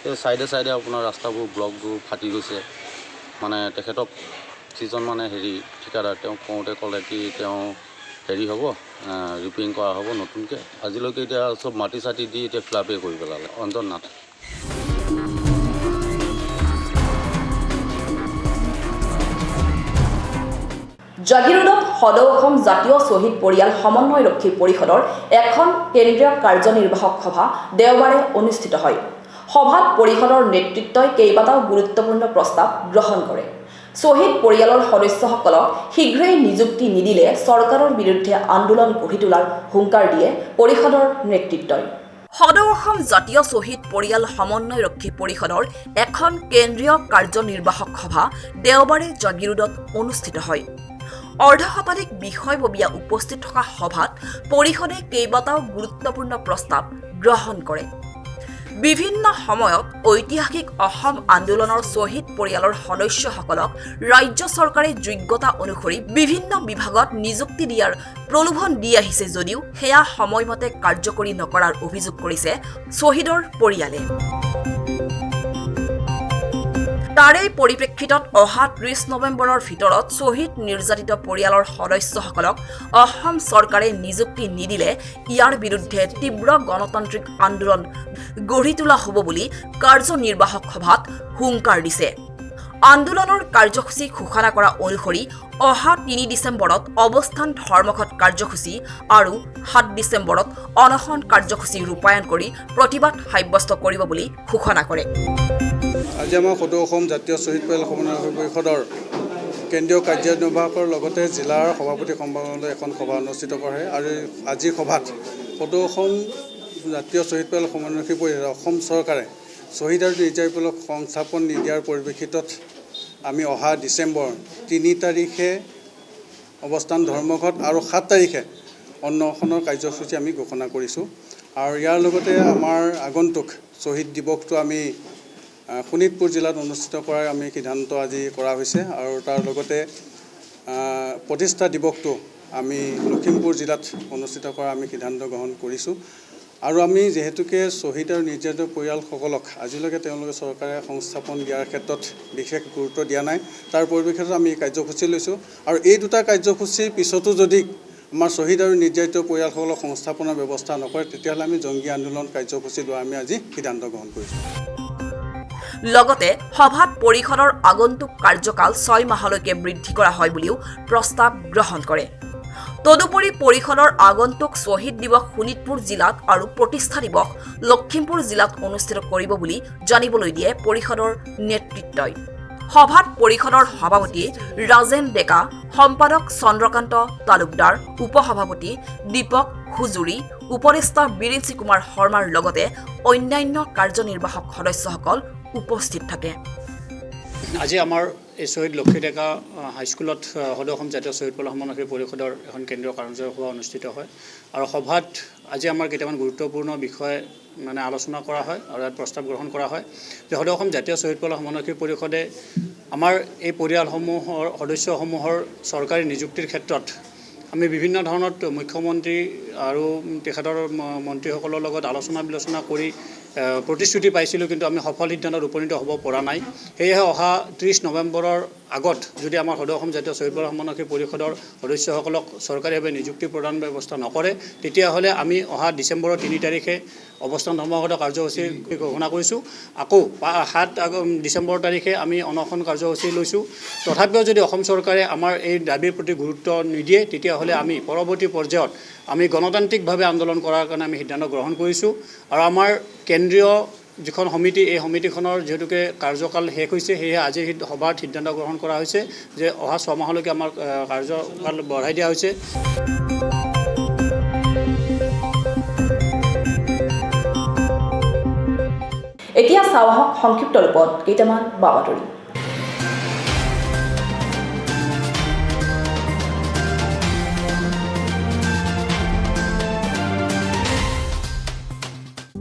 এই চাইডে আপোনাৰ ৰাস্তাবোৰ ব্লকবোৰ ফাটি গৈছে। মানে তেখেতক যিজন মানে ঠিকাদাৰ তেওঁ কওঁতে ক'লে কি তেওঁ হ'ব ৰিপেয়াৰিং কৰা হ'ব নতুনকৈ। আজিলৈকে এতিয়া চব মাটি চাটি দি এতিয়া ফ্লাপে কৰি পেলালে অঞ্জন নাথ। জাগিৰোডত সদৌ অসম জাতীয় শ্বহীদ পৰিয়াল সমন্বয়ৰক্ষী পৰিষদৰ এখন কেন্দ্ৰীয় কাৰ্যনিৰ্বাহক সভা দেওবাৰে অনুষ্ঠিত হয়। সভাত পৰিষদৰ নেতৃত্বই কেইবাটাও গুৰুত্বপূৰ্ণ প্ৰস্তাৱ গ্ৰহণ কৰে। শ্বহীদ পৰিয়ালৰ সদস্যসকলক শীঘ্ৰেই নিযুক্তি নিদিলে চৰকাৰৰ বিৰুদ্ধে আন্দোলন গঢ়ি তোলাৰ হুংকাৰ দিয়ে পৰিষদৰ নেতৃত্বই। সদৌ অসম জাতীয় শ্বহীদ পৰিয়াল সমন্বয়ৰক্ষী পৰিষদৰ এখন কেন্দ্ৰীয় কাৰ্যনিৰ্বাহক সভা দেওবাৰে জাগিৰোডত অনুষ্ঠিত হয়। অৰ্ধশতাধিক বিষয়ববীয়া উপস্থিত থকা সভাত পৰিষদে কেইবাটাও গুৰুত্বপূৰ্ণ প্ৰস্তাৱ গ্ৰহণ কৰে। বিভিন্ন সময়ত ঐতিহাসিক অসম আন্দোলনৰ শ্বহীদ পৰিয়ালৰ সদস্যসকলক ৰাজ্য চৰকাৰে যোগ্যতা অনুসৰি বিভিন্ন বিভাগত নিযুক্তি দিয়াৰ প্ৰলোভন দি আহিছে যদিও সেয়া সময়মতে কাৰ্যকৰী নকৰাৰ অভিযোগ কৰিছে শ্বহীদৰ পৰিয়ালে। তাৰে পৰিপ্ৰেক্ষিতত অহা 30 নৱেম্বৰৰ ভিতৰত শ্বহীদ নিৰ্যাতিত পৰিয়ালৰ সদস্যসকলক অসম চৰকাৰে নিযুক্তি নিদিলে ইয়াৰ বিৰুদ্ধে তীব্ৰ গণতান্ত্ৰিক আন্দোলন গঢ়ি তোলা হ'ব বুলি কাৰ্যনিৰ্বাহক সভাত হুংকাৰ দিছে। আন্দোলনৰ কাৰ্যসূচী ঘোষণা কৰা অনুসৰি অহা 3 ডিচেম্বৰত অৱস্থান ধৰ্মঘট কাৰ্যসূচী আৰু 7 ডিচেম্বৰত অনশন কাৰ্যসূচী ৰূপায়ণ কৰি প্ৰতিবাদ সাব্যস্ত কৰিব বুলি ঘোষণা কৰে। আজি আমাৰ সদৌ অসম জাতীয় শ্বহীদ পৰিয়াল সমন্বয় পৰিষদৰ কেন্দ্ৰীয় কাৰ্যনিৰ্বাহকৰ লগতে জিলাৰ সভাপতি সম্পাদকলৈ এখন সভা অনুষ্ঠিত কৰা হয়। আৰু আজিৰ সভাত সদৌ অসম জাতীয় শ্বহীদ পৰিয়াল সমন্বয় পৰিষদ অসম চৰকাৰে শ্বহীদ আৰু নিৰ্যাতিত পৰিয়ালক সংস্থাপন নিদিয়াৰ পৰিপ্ৰেক্ষিতত আমি অহা ডিচেম্বৰ 3 তাৰিখে অৱস্থান ধৰ্মঘট আৰু 7 তাৰিখে অনশনৰ কাৰ্যসূচী আমি ঘোষণা কৰিছোঁ। আৰু ইয়াৰ লগতে আমাৰ আগন্তুক শ্বহীদ দিৱসটো আমি শোণিতপুৰ জিলাত অনুষ্ঠিত কৰাৰ আমি সিদ্ধান্ত আজি কৰা হৈছে। আৰু তাৰ লগতে প্ৰতিষ্ঠা দিৱসটো আমি লখিমপুৰ জিলাত অনুষ্ঠিত কৰাৰ আমি সিদ্ধান্ত গ্ৰহণ কৰিছোঁ। আৰু আমি যিহেতুকে শ্বহীদ আৰু নিৰ্যাতিত পৰিয়ালসকলক আজিলৈকে তেওঁলোকে চৰকাৰে সংস্থাপন দিয়াৰ ক্ষেত্ৰত বিশেষ গুৰুত্ব দিয়া নাই, তাৰ পৰিপ্ৰেক্ষিতত আমি কাৰ্যসূচী লৈছোঁ। আৰু এই দুটা কাৰ্যসূচীৰ পিছতো যদি আমাৰ শ্বহীদ আৰু নিৰ্যাতিত পৰিয়ালসকলক সংস্থাপনৰ ব্যৱস্থা নকৰে তেতিয়াহ'লে আমি জংগী আন্দোলন কাৰ্যসূচী লোৱা আমি আজি সিদ্ধান্ত গ্ৰহণ কৰিছোঁ। লগতে সভাত পৰিষদৰ আগন্তুক কাৰ্যকাল 6 মাহলৈকে বৃদ্ধি কৰা হয় বুলিও প্ৰস্তাৱ গ্ৰহণ কৰে। তদুপৰি পৰিষদৰ আগন্তুক শ্বহীদ দিৱস শোণিতপুৰ জিলাত আৰু প্ৰতিষ্ঠা দিৱস লখিমপুৰ জিলাত অনুষ্ঠিত কৰিব বুলি জানিবলৈ দিয়ে পৰিষদৰ নেতৃত্বই। সভাত পৰিষদৰ সভাপতি ৰাজেন ডেকা, সম্পাদক চন্দ্ৰকান্ত তালুকদাৰ, উপসভাপতি দীপক হুজুৰি, উপদেষ্টা বিৰিঞ্চি কুমাৰ শৰ্মাৰ লগতে অন্যান্য কাৰ্যনিৰ্বাহক সদস্যসকল উপস্থিত থাকে। আজি আমাৰ এই শ্বহীদ লক্ষ্মী ডেকা হাইস্কুলত সদৌ অসম জাতীয় শ্বহীদ পৰিয়াল সমন্বয় পৰিষদৰ এখন কেন্দ্ৰীয় কাৰ্যসভা সভা অনুষ্ঠিত হয়। আৰু সভাত আজি আমাৰ কেইটামান গুৰুত্বপূৰ্ণ বিষয় আলোচনা কৰা হয় আৰু ইয়াত প্ৰস্তাৱ গ্ৰহণ কৰা হয় যে সদৌ অসম জাতীয় শ্বহীদ পৰিয়াল সমন্বয় পৰিষদে আমাৰ এই পৰিয়ালসমূহৰ সদস্যসমূহৰ চৰকাৰী নিযুক্তিৰ ক্ষেত্ৰত আমি বিভিন্ন ধৰণত মুখ্যমন্ত্ৰী আৰু তেখেতৰ মন্ত্ৰীসকলৰ লগত আলোচনা বিলোচনা কৰি প্ৰতিশ্ৰুতি পাইছিলোঁ, কিন্তু আমি সফল সিদ্ধান্তত উপনীত হ'ব পৰা নাই। সেয়েহে অহা 30 নৱেম্বৰৰ আগত যদি আমাৰ সদৌ অসম জাতীয় শ্বহীদ পৰিয়াল সমন্বয় পৰিষদৰ সদস্যসকলক চৰকাৰীভাৱে নিযুক্তি প্ৰদান ব্যৱস্থা নকৰে তেতিয়াহ'লে আমি অহা ডিচেম্বৰৰ 3 তাৰিখে অৱস্থান ধৰ্মঘট কাৰ্যসূচী ঘোষণা কৰিছোঁ। আকৌ 7 ডিচেম্বৰ তাৰিখে আমি অনশন কাৰ্যসূচী লৈছোঁ। তথাপিও যদি অসম চৰকাৰে আমাৰ এই দাবীৰ প্ৰতি গুৰুত্ব নিদিয়ে তেতিয়াহ'লে আমি পৰৱৰ্তী পৰ্যায়ত আমি গণতান্ত্ৰিকভাৱে আন্দোলন কৰাৰ কাৰণে আমি সিদ্ধান্ত গ্ৰহণ কৰিছোঁ। আৰু আমাৰ কেন্দ্ৰীয় যিখন সমিতি এই সমিতিখনৰ যিহেতুকে কাৰ্যকাল শেষ হৈছে সেয়েহে আজি সভাত সিদ্ধান্ত গ্ৰহণ কৰা হৈছে যে অহা 6 মাহলৈকে আমাৰ কাৰ্যকাল বঢ়াই দিয়া হৈছে। এতিয়া চাওঁ আহক সংক্ষিপ্ত ৰূপত কেইটামান বাতৰি।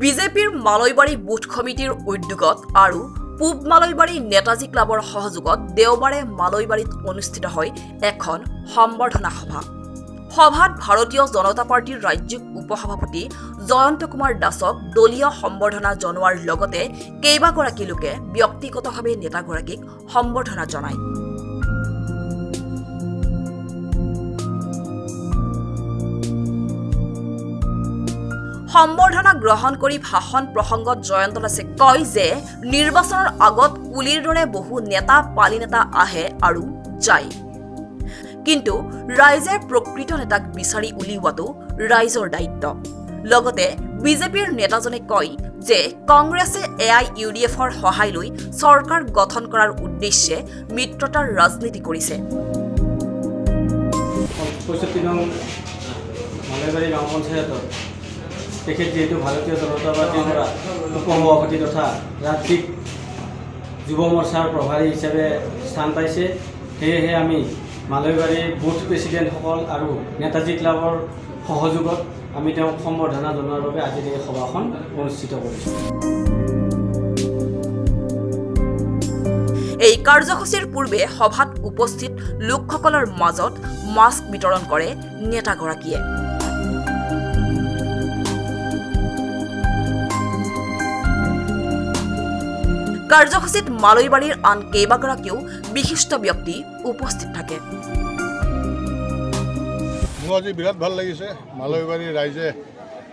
বিজেপিৰ মালৈবাৰী বুথ কমিটিৰ উদ্যোগত আৰু পূব মালৈবাৰী নেতাজী ক্লাবৰ সহযোগত দেওবাৰে মালৈবাৰীত অনুষ্ঠিত হয় এখন সম্বৰ্ধনা সভা। সভাত ভাৰতীয় জনতা পাৰ্টিৰ ৰাজ্যিক উপসভাপতি জয়ন্ত কুমাৰ দাসক দলীয় সম্বৰ্ধনা জনোৱাৰ লগতে কেইবাগৰাকী লোকে ব্যক্তিগতভাৱে নেতাগৰাকীক সম্বৰ্ধনা জনায়। সম্বৰ্ধনা গ্ৰহণ কৰি ভাষণ প্ৰসংগত জয়ন্ত দাসে কয় যে নিৰ্বাচনৰ আগত কুলিৰ দৰে বহু নেতা পালি নেতা আহে আৰু যায়, কিন্তু ৰাইজে প্ৰকৃত নেতাক বিচাৰি উলিওৱাটো ৰাইজৰ দায়িত্ব। লগতে বিজেপিৰ নেতাজনে কয় যে কংগ্ৰেছে AIUDFৰ সহায় লৈ চৰকাৰ গঠন কৰাৰ উদ্দেশ্যে মিত্ৰতাৰ ৰাজনীতি কৰিছে। তেখেত যিহেতু ভাৰতীয় জনতা পাৰ্টিৰ পৰা উপসভাপতি তথা ৰাজ্যিক যুৱ মৰ্চাৰ প্ৰভাৰী হিচাপে স্থান পাইছে, সেয়েহে আমি মালৈবাৰীৰ বুথ প্ৰেছিডেণ্টসকল আৰু নেতাজী ক্লাবৰ সহযোগত আমি তেওঁক সম্বৰ্ধনা জনোৱাৰ বাবে আজি এই সভাখন অনুষ্ঠিত কৰিছোঁ। এই কাৰ্যসূচীৰ পূৰ্বে সভাত উপস্থিত লোকসকলৰ মাজত মাস্ক বিতৰণ কৰে নেতাগৰাকীয়ে। কাৰ্যসূচীত মালৈবাৰীৰ আন কেইবাগৰাকীও বিশিষ্ট ব্যক্তি উপস্থিত থাকে। মোৰ আজি বিৰাট ভাল লাগিছে। মালৈবাৰীৰ ৰাইজে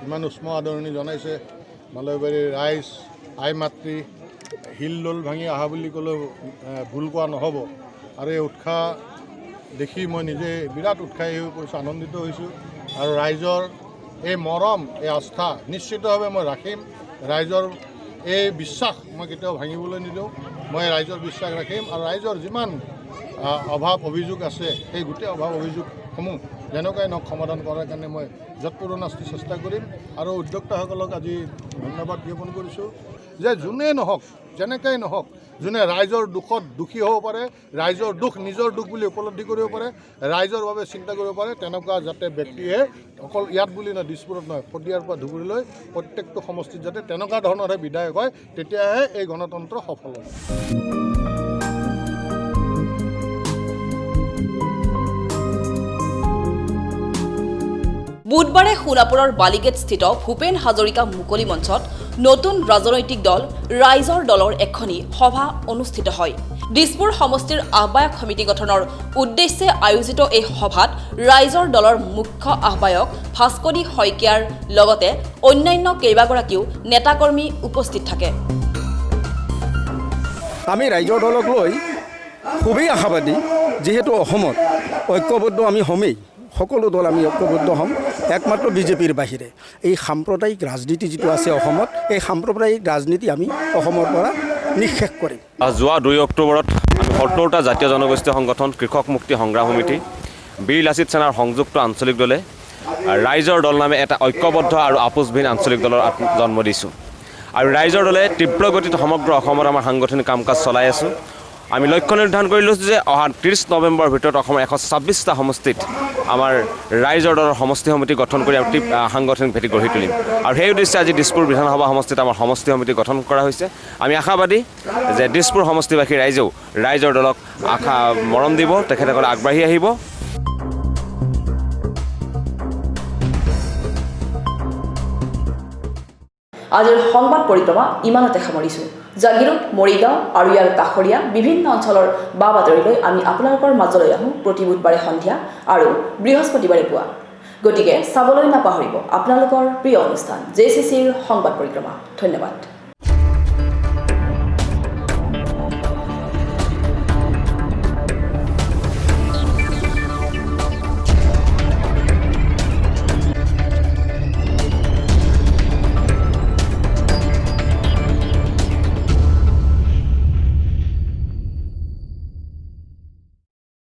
ইমান উষ্ম আদৰণি জনাইছে। মালৈবাৰীৰ ৰাইজ আই মাতৃ হিলদোল ভাঙি অহা বুলি ক'লেও ভুল কোৱা নহ'ব। আৰু এই উৎসাহ দেখি মই নিজে বিৰাট উৎসাহী হৈ পৰিছোঁ, আনন্দিত হৈছোঁ। আৰু ৰাইজৰ এই মৰম, এই আস্থা নিশ্চিতভাৱে মই ৰাখিম। ৰাইজৰ এই বিশ্বাস মই কেতিয়াও ভাঙিবলৈ নিদিওঁ। মই ৰাইজৰ বিশ্বাস ৰাখিম আৰু ৰাইজৰ যিমান অভাৱ অভিযোগ আছে সেই গোটেই অভাৱ অভিযোগসমূহ যেনেকুৱাই নহওক সমাধান কৰাৰ কাৰণে মই যৎপৰোনাস্তি চেষ্টা কৰিম। আৰু উদ্যোক্তাসকলক আজি ধন্যবাদ জ্ঞাপন কৰিছোঁ যে যোনে নহওক, যেনেকৈ নহওক, যোনে ৰাইজৰ দুখত দুখী হ'ব পাৰে, ৰাইজৰ দুখ নিজৰ দুখ বুলি উপলব্ধি কৰিব পাৰে, ৰাইজৰ বাবে চিন্তা কৰিব পাৰে, তেনেকুৱা যাতে ব্যক্তিয়ে অকল ইয়াত বুলি নহয়, দিছপুৰত নহয়, শদিয়াৰ পৰা ধুবুৰীলৈ প্ৰত্যেকটো সমষ্টিত যাতে তেনেকুৱা ধৰণৰহে বিধায়ক হয়, তেতিয়াহে এই গণতন্ত্ৰ সফল হ'ব। বুধবাৰে সোণাপুৰৰ বালিগেটস্থিত ভূপেন হাজৰিকা মুকলি মঞ্চত নতুন ৰাজনৈতিক দল ৰাইজৰ দলৰ এখনি সভা অনুষ্ঠিত হয়। দিছপুৰ সমষ্টিৰ আহ্বায়ক সমিতি গঠনৰ উদ্দেশ্যে আয়োজিত এই সভাত ৰাইজৰ দলৰ মুখ্য আহ্বায়ক ভাস্কৰী শইকীয়াৰ লগতে অন্যান্য কেইবাগৰাকীও নেতাকৰ্মী উপস্থিত থাকে। আমি ৰাইজৰ দলক লৈ খুবেই আশাবাদী, যিহেতু অসমত ঐক্যবদ্ধ আমি হমেই, সকলো দল আমি ঐক্যবদ্ধ হ'ম, একমাত্ৰ বিজেপিৰ বাহিৰে। এই সাম্প্ৰদায়িক ৰাজনীতি যিটো আছে অসমত, এই সাম্প্ৰদায়িক ৰাজনীতি আমি অসমৰ পৰা নিঃশেষ কৰিম। যোৱা 2 অক্টোবৰত আমি 70টা জাতীয় জনগোষ্ঠী সংগঠন, কৃষক মুক্তি সংগ্ৰাম সমিতি, বীৰ লাচিত সেনাৰ সংযুক্ত আঞ্চলিক দলে ৰাইজৰ দল নামে এটা ঐক্যবদ্ধ আৰু আপোচবিহীন আঞ্চলিক দলৰ জন্ম দিছোঁ। আৰু ৰাইজৰ দলে তীব্ৰ গতিত সমগ্ৰ অসমত আমাৰ সাংগঠনিক কাম কাজ চলাই আছোঁ। আমি লক্ষ্য নিৰ্ধাৰণ কৰি লৈছোঁ যে অহা 30 নৱেম্বৰৰ ভিতৰত অসমৰ 126টা সমষ্টিত আমাৰ ৰাইজৰ দলৰ সমষ্টি সমিতি গঠন কৰি সাংগঠনিক ভেটি গঢ়ি তুলিম। আৰু সেই উদ্দেশ্যে আজি দিছপুৰ বিধানসভা সমষ্টিত আমাৰ সমষ্টি সমিতি গঠন কৰা হৈছে। আমি আশাবাদী যে দিছপুৰ সমষ্টিবাসী ৰাইজেও ৰাইজৰ দলক মৰম দিব, তেখেতসকলে আগবাঢ়ি আহিব। আজিৰ সংবাদ পৰিক্ৰমা ইমানতে সামৰিছোঁ। জাগিৰোড, মৰিগাঁও আৰু ইয়াৰ কাষৰীয়া বিভিন্ন অঞ্চলৰ বা বাতৰিলৈ আমি আপোনালোকৰ মাজলৈ আহোঁ প্ৰতি বুধবাৰে সন্ধিয়া আৰু বৃহস্পতিবাৰে পুৱা। গতিকে চাবলৈ নাপাহৰিব আপোনালোকৰ প্ৰিয় অনুষ্ঠান JCCৰ সংবাদ পৰিক্ৰমা। ধন্যবাদ।